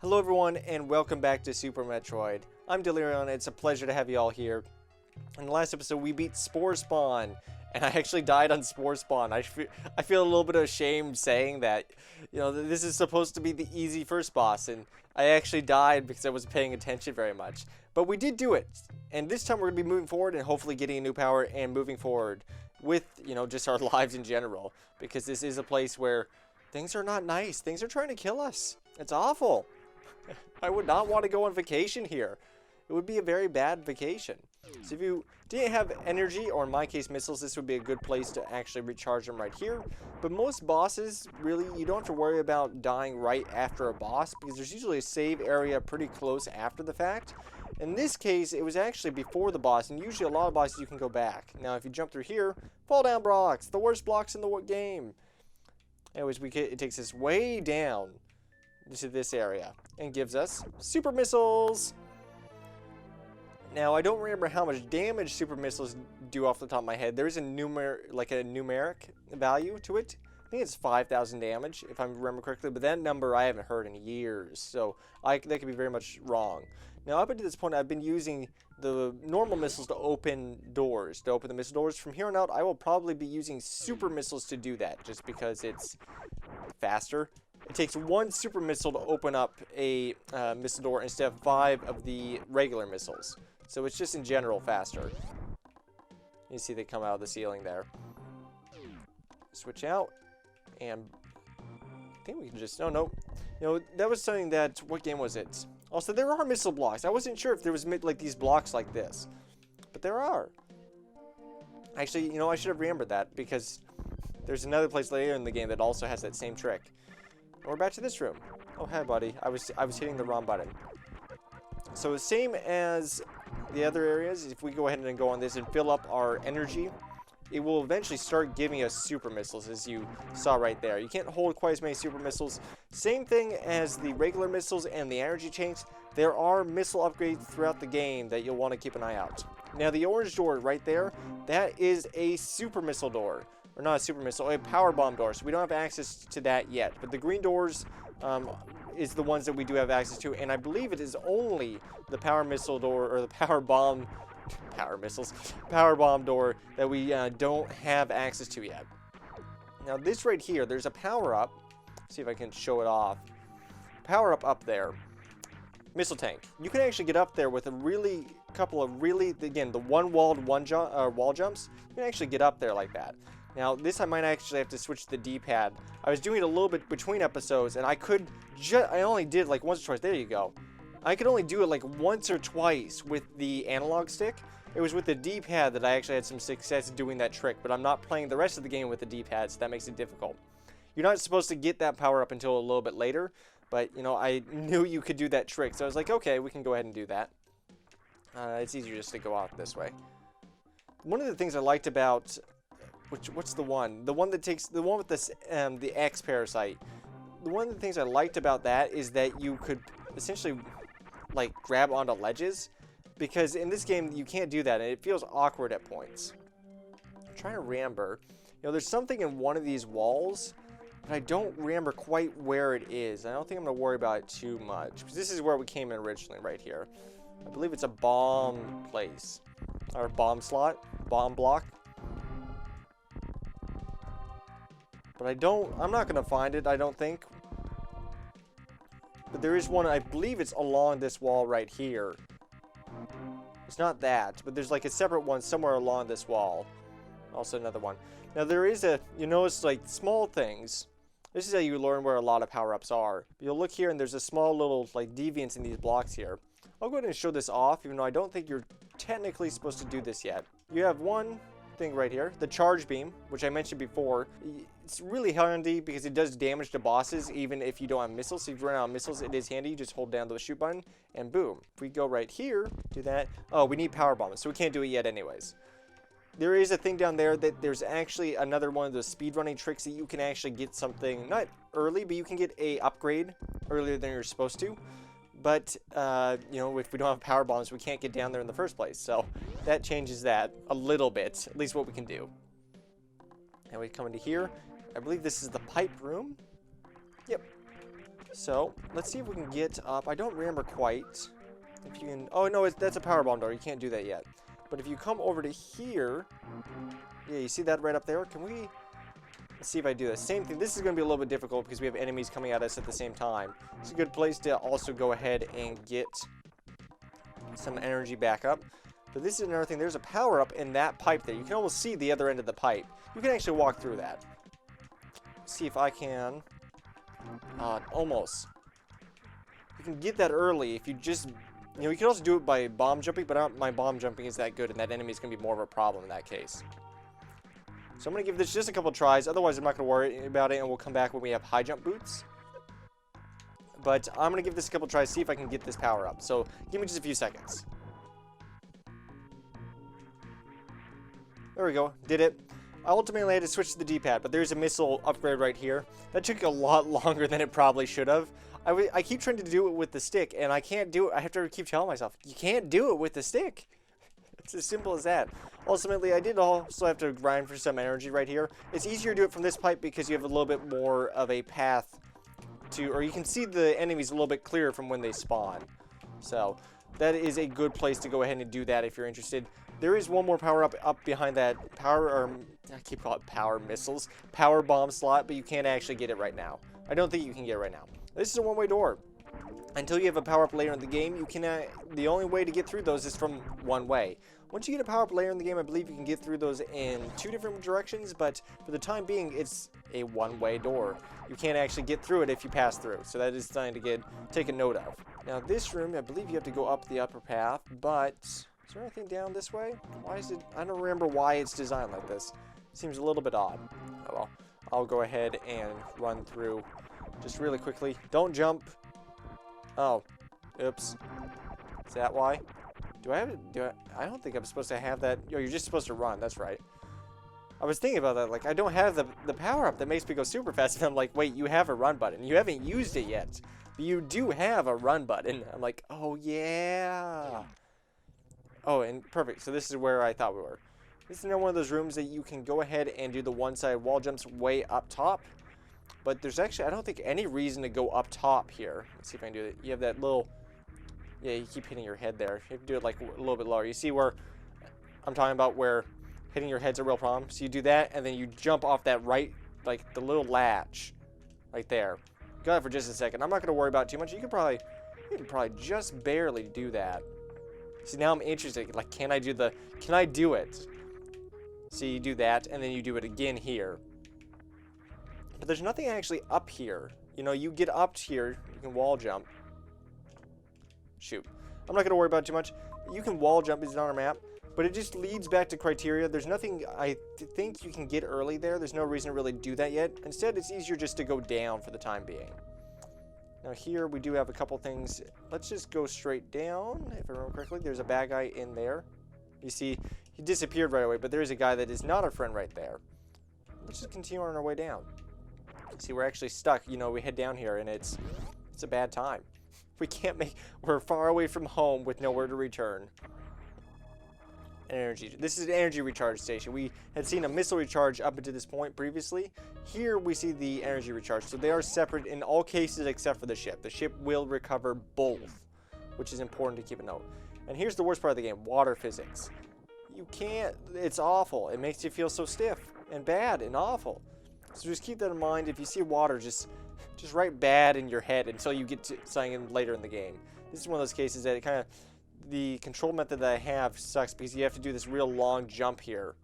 Hello everyone and welcome back to Super Metroid. I'm Dellierian. It's a pleasure to have you all here. In the last episode we beat Spore Spawn, and I actually died on Spore Spawn. I feel a little bit ashamed saying that. You know, this is supposed to be the easy first boss, and I actually died because I wasn't paying attention very much. But we did do it, and this time we're going to be moving forward and hopefully getting a new power and moving forward with, you know, just our lives in general. Because this is a place where things are not nice. Things are trying to kill us. It's awful. I would not want to go on vacation here. It would be a very bad vacation. So if you didn't have energy, or in my case missiles, this would be a good place to actually recharge them right here. But most bosses, really, you don't have to worry about dying right after a boss, because there's usually a save area pretty close after the fact. In this case, it was actually before the boss, and usually a lot of bosses you can go back. Now, if you jump through here, fall down blocks, the worst blocks in the game. Anyways, it takes us way down to this area and gives us super missiles. Now, I don't remember how much damage super missiles do off the top of my head. There's a numeric value to it. I think it's 5,000 damage, if I remember correctly, but that number I haven't heard in years, so that could be very much wrong. Now, up until this point, I've been using the normal missiles to open doors, to open the missile doors. From here on out, I will probably be using super missiles to do that, just because it's faster. It takes one super missile to open up a missile door instead of 5 of the regular missiles. So it's just in general faster. You see they come out of the ceiling there. Switch out. And I think we can just... Oh, no. You know, that was something that... What game was it? Also, there are missile blocks. I wasn't sure if there was like these blocks like this. But there are. Actually, you know, I should have remembered that, because there's another place later in the game that also has that same trick. And we're back to this room. Oh, hi, buddy. I was hitting the wrong button. So the same as the other areas, if we go ahead and go on this and fill up our energy, it will eventually start giving us super missiles, as you saw right there. You can't hold quite as many super missiles. Same thing as the regular missiles and the energy tanks. There are missile upgrades throughout the game that you'll want to keep an eye out. Now, the orange door right there, that is a super missile door. Or not a super missile, a power bomb door. So we don't have access to that yet. But the green doors is the ones that we do have access to. And I believe it is only the power missile door, or the power bomb door that we don't have access to yet. Now this right here, there's a power up. See if I can show it off. Power up there. Missile tank. You can actually get up there with a couple of again, the wall jumps. You can actually get up there like that. Now, this I might actually have to switch the D-pad. I was doing it a little bit between episodes, and I only did like once or twice. There you go. I could only do it like once or twice with the analog stick. It was with the D-pad that I actually had some success doing that trick, but I'm not playing the rest of the game with the D-pad, so that makes it difficult. You're not supposed to get that power up until a little bit later, but, you know, I knew you could do that trick, so I was like, okay, we can go ahead and do that. It's easier just to go out this way. One of the things I liked about... What's the one? The one with this, the X parasite. One of the things I liked about that is that you could essentially, like, grab onto ledges. Because in this game, you can't do that, and it feels awkward at points. I'm trying to remember. You know, there's something in one of these walls, but I don't remember quite where it is. I don't think I'm going to worry about it too much. Because this is where we came in originally, right here. I believe it's a bomb place. Or bomb slot. Bomb block. But I'm not going to find it, I don't think. But there is one, I believe it's along this wall right here. It's not that, but there's like a separate one somewhere along this wall. Also another one. Now there is you notice like small things. This is how you learn where a lot of power-ups are. You'll look here and there's a small little like deviance in these blocks here. I'll go ahead and show this off, even though I don't think you're technically supposed to do this yet. You have one thing right here, the charge beam, which I mentioned before. It's really handy because it does damage to bosses even if you don't have missiles. So if you run out of missiles, it is handy. You just hold down the shoot button and boom. If we go right here, do that. Oh, we need power bombs, so we can't do it yet anyways. There is a thing down there that there's actually another one of those speedrunning tricks that you can actually get something, not early, but you can get a upgrade earlier than you're supposed to. But, you know, if we don't have power bombs, we can't get down there in the first place. So that changes that a little bit, at least what we can do. And we come into here. I believe this is the pipe room. Yep. So, let's see if we can get up. I don't remember quite. If you can... Oh, no, that's a power bomb door. You can't do that yet. But if you come over to here... Yeah, you see that right up there? Can we... Let's see if I do this. Same thing. This is going to be a little bit difficult because we have enemies coming at us at the same time. It's a good place to also go ahead and get some energy back up. But this is another thing. There's a power up in that pipe there. You can almost see the other end of the pipe. You can actually walk through that. See if I can... almost. You can get that early if you just... You know, you can also do it by bomb jumping, but my bomb jumping is that good, and that enemy is going to be more of a problem in that case. So I'm going to give this just a couple tries. Otherwise, I'm not going to worry about it, and we'll come back when we have high jump boots. But I'm going to give this a couple tries, see if I can get this power up. So give me just a few seconds. There we go. Did it. I ultimately had to switch to the D-pad, but there's a missile upgrade right here. That took a lot longer than it probably should have. I keep trying to do it with the stick, and I can't do it. I have to keep telling myself, you can't do it with the stick. It's as simple as that. Ultimately, I did also have to grind for some energy right here. It's easier to do it from this pipe because you have a little bit more of a path to, or you can see the enemies a little bit clearer from when they spawn. So that is a good place to go ahead and do that if you're interested. There is one more power up behind that power, or I keep calling it power missiles, power bomb slot, but you can't actually get it right now. I don't think you can get it right now. This is a one-way door. Until you have a power-up layer in the game, you cannot. The only way to get through those is from one way. Once you get a power-up layer in the game, I believe you can get through those in 2 different directions, but for the time being, it's a one-way door. You can't actually get through it if you pass through, so that is something to take a note of. Now, this room, I believe you have to go up the upper path, but is there anything down this way? Why is it? I don't remember why it's designed like this. Seems a little bit odd. Oh well, I'll go ahead and run through just really quickly. Don't jump. Oh, oops. Is that why? Do I have it? I don't think I'm supposed to have that. Yo, you're just supposed to run. That's right. I was thinking about that. Like, I don't have the power up that makes me go super fast. And I'm like, wait, you have a run button. You haven't used it yet. But you do have a run button. I'm like, oh, yeah. Oh, and perfect. So this is where I thought we were. This is now one of those rooms that you can go ahead and do the one-side wall jumps way up top. But there's actually, I don't think, any reason to go up top here. Let's see if I can do it. You have that little... Yeah, you keep hitting your head there. You have to do it like a little bit lower. You see where I'm talking about, where hitting your head's a real problem? So you do that, and then you jump off that right, like the little latch right there. Go ahead for just a second. I'm not going to worry about it too much. You can probably just barely do that. See, now I'm interested. Like, can I do it? So you do that, and then you do it again here. But there's nothing actually up here. You know, you get up here, you can wall jump. Shoot. I'm not going to worry about it too much. You can wall jump, it's on our map, but it just leads back to criteria. There's nothing I think you can get early there. There's no reason to really do that yet. Instead, it's easier just to go down for the time being. Now here, we do have a couple things. Let's just go straight down, if I remember correctly. There's a bad guy in there. You see, he disappeared right away, but there is a guy that is not our friend right there. Let's just continue on our way down. See, we're actually stuck. You know, we head down here, and it's a bad time. We can't we're far away from home with nowhere to return. Energy. This is an energy recharge station. We had seen a missile recharge up until this point previously. Here we see the energy recharge. So they are separate in all cases except for the ship. The ship will recover both, which is important to keep a note. And here's the worst part of the game, water physics. You can't, it's awful. It makes you feel so stiff and bad and awful. So just keep that in mind. If you see water, just write bad in your head until you get to something later in the game. This is one of those cases that it kind of, the control method that I have sucks because you have to do this real long jump here.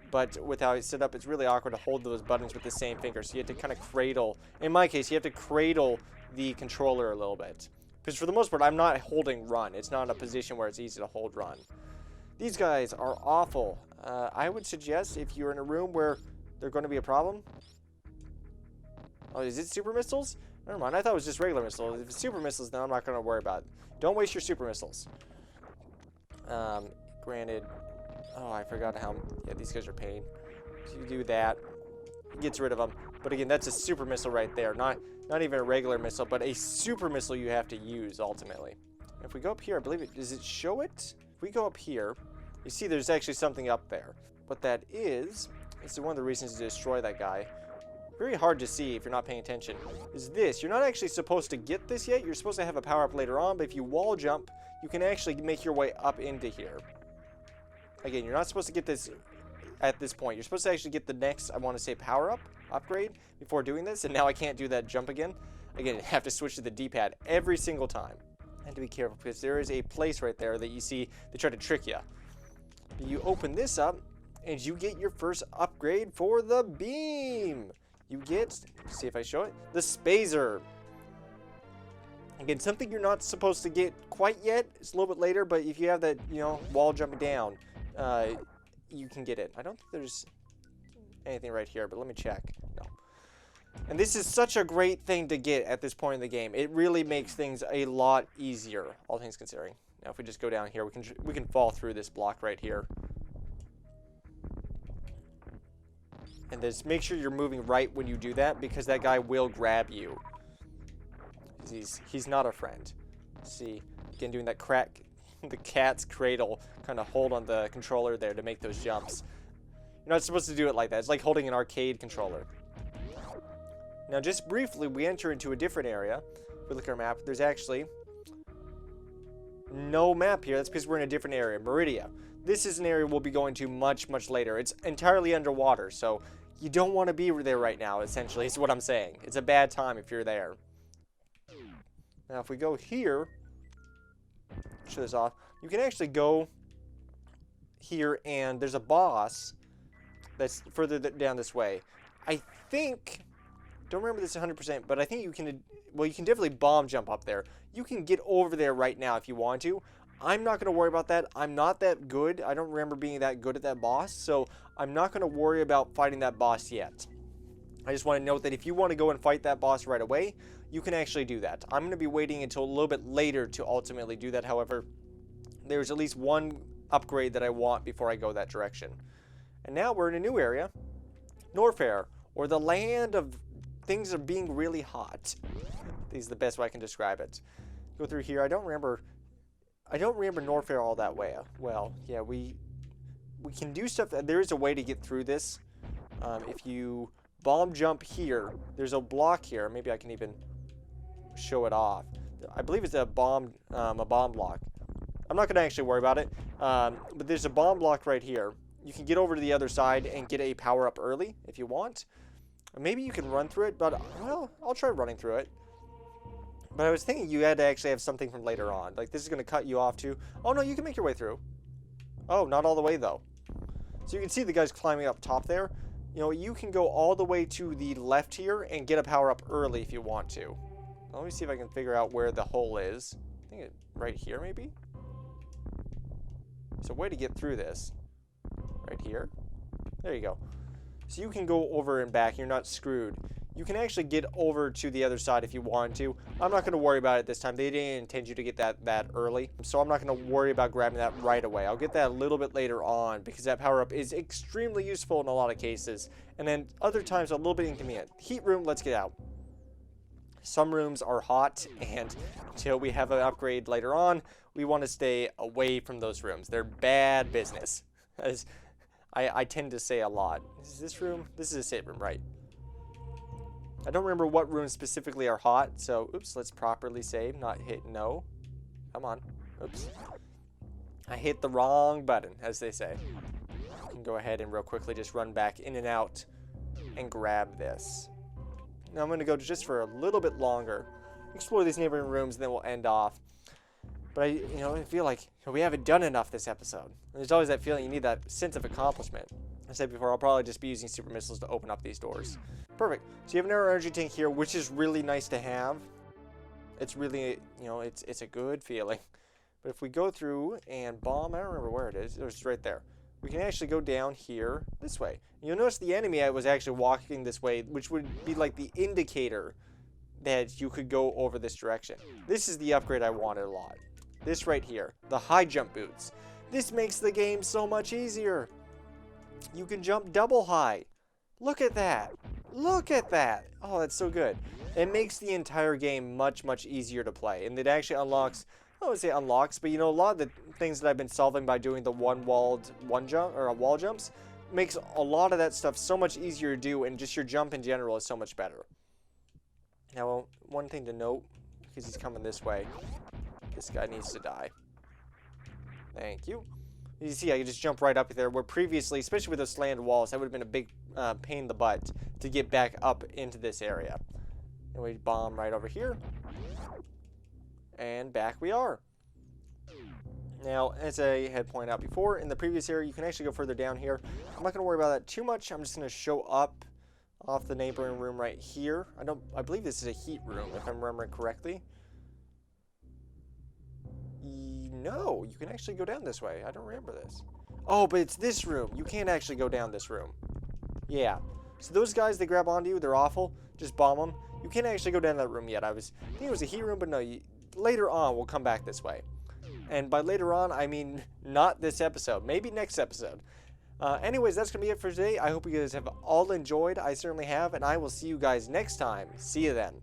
But with how it's set up, it's really awkward to hold those buttons with the same finger. So you have to kind of cradle, in my case, you have to cradle the controller a little bit. Because for the most part, I'm not holding run. It's not a position where it's easy to hold run. These guys are awful. I would suggest if you're in a room where they're going to be a problem. Oh, is it super missiles? Never mind. I thought it was just regular missiles. If it's super missiles, then I'm not going to worry about it. Don't waste your super missiles. Granted. Oh, I forgot how. Yeah, these guys are pain. So you do that. It gets rid of them. But again, that's a super missile right there. Not even a regular missile, but a super missile you have to use ultimately. If we go up here, I believe it. Does it show it? If we go up here, you see there's actually something up there. What that is one of the reasons to destroy that guy. very hard to see if you're not paying attention, is this. You're not actually supposed to get this yet. You're supposed to have a power-up later on, but if you wall jump, you can actually make your way up into here. Again, you're not supposed to get this at this point. You're supposed to actually get the next, I want to say, power-up, upgrade, before doing this, and now I can't do that jump again. Again, I have to switch to the D-pad every single time. I have to be careful, because there is a place right there that you see, they try to trick you. You open this up, and you get your first upgrade for the beam. You get, see if I show it, the Spazer. Again, something you're not supposed to get quite yet. It's a little bit later, but if you have that, you know, wall jumping down, you can get it. I don't think there's anything right here, but let me check. No. And this is such a great thing to get at this point in the game. It really makes things a lot easier, all things considering. Now, if we just go down here, we can fall through this block right here. And just make sure you're moving right when you do that, because that guy will grab you. He's not a friend. See, again, doing that the cat's cradle kind of hold on the controller there to make those jumps. You're not supposed to do it like that. It's like holding an arcade controller. Now, just briefly, we enter into a different area. If we look at our map, there's actually no map here. That's because we're in a different area, Meridia. This is an area we'll be going to much, much later. It's entirely underwater, so you don't want to be there right now, essentially, is what I'm saying. It's a bad time if you're there. Now, if we go here, show this off, you can actually go here, and there's a boss that's further down this way. I think, don't remember this 100%, but I think you can, well, you can definitely bomb jump up there. You can get over there right now if you want to. I'm not going to worry about that. I'm not that good. I don't remember being that good at that boss, so I'm not going to worry about fighting that boss yet. I just want to note that if you want to go and fight that boss right away, you can actually do that. I'm going to be waiting until a little bit later to ultimately do that. However, there's at least one upgrade that I want before I go that direction. And now we're in a new area, Norfair, or the land of things are being really hot. This is the best way I can describe it. Go through here. I don't remember Norfair all that way. Well, yeah, we can do stuff. There is a way to get through this. If you bomb jump here, there's a block here. Maybe I can even show it off. I believe it's a bomb block. I'm not going to actually worry about it. But there's a bomb block right here. You can get over to the other side and get a power up early if you want. Maybe you can run through it, but well, I'll try running through it. But I was thinking you had to actually have something from later on. Like, this is going to cut you off too. Oh, no, you can make your way through. Oh, not all the way, though. So you can see the guys climbing up top there. You know, you can go all the way to the left here and get a power-up early if you want to. Let me see if I can figure out where the hole is. I think it's right here, maybe? There's a way to get through this. Right here. There you go. So you can go over and back. You're not screwed. You can actually get over to the other side if you want to. I'm not going to worry about it this time. They didn't intend you to get that early. So I'm not going to worry about grabbing that right away. I'll get that a little bit later on because that power-up is extremely useful in a lot of cases. And then other times a little bit inconvenient. Heat room, let's get out. Some rooms are hot, and until we have an upgrade later on, we want to stay away from those rooms. They're bad business. As I tend to say a lot. Is this room? This is a safe room, right? I don't remember what rooms specifically are hot, so oops, let's properly save, not hit no. Come on. Oops. I hit the wrong button, as they say. I can go ahead and real quickly just run back in and out and grab this. Now I'm going to go just for a little bit longer, explore these neighboring rooms, and then we'll end off. But I feel like we haven't done enough this episode. There's always that feeling you need that sense of accomplishment. I said before, I'll probably just be using super missiles to open up these doors. Perfect. So you have an air energy tank here, which is really nice to have. It's really, it's a good feeling. But if we go through and bomb, I don't remember where it is. It's right there. We can actually go down here this way. You'll notice the enemy was actually walking this way, which would be like the indicator that you could go over this direction. This is the upgrade I wanted a lot. This right here, the high jump boots. This makes the game so much easier. You can jump double high. Look at that. Look at that. Oh, that's so good. It makes the entire game much, much easier to play. And it actually unlocks, I would say unlocks, but a lot of the things that I've been solving by doing the wall jumps, makes a lot of that stuff so much easier to do, and just your jump in general is so much better. Now, one thing to note, because he's coming this way, this guy needs to die. Thank you. You see, I can just jump right up there, where previously, especially with those slanted walls, that would have been a big pain in the butt to get back up into this area. And we bomb right over here. And back we are. Now, as I had pointed out before, in the previous area, you can actually go further down here. I'm not going to worry about that too much. I'm just going to show up off the neighboring room right here. I believe this is a heat room, if I'm remembering correctly. No, you can actually go down this way. I don't remember this. Oh, but it's this room. You can't actually go down this room. Yeah. So those guys, they grab onto you. They're awful. Just bomb them. You can't actually go down that room yet. I think it was a heat room, but no. Later on, we'll come back this way. And by later on, I mean not this episode. Maybe next episode. Anyways, that's going to be it for today. I hope you guys have all enjoyed. I certainly have. And I will see you guys next time. See you then.